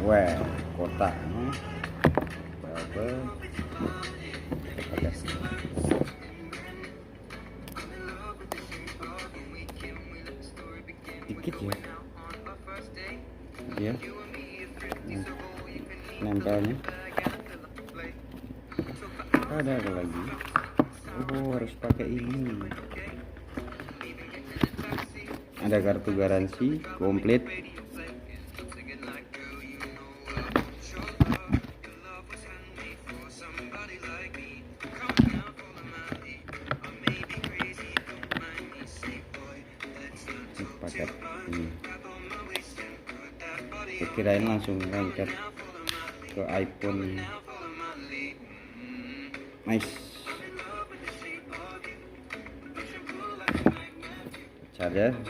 Wah, kotaknya berapa? Dikit ya, ya nempelnya. Ada apa lagi? Oh, harus pakai ini. Ada kartu garansi komplit. Paket ini. Kirain langsung lengket ke iPhone. Nice. Charger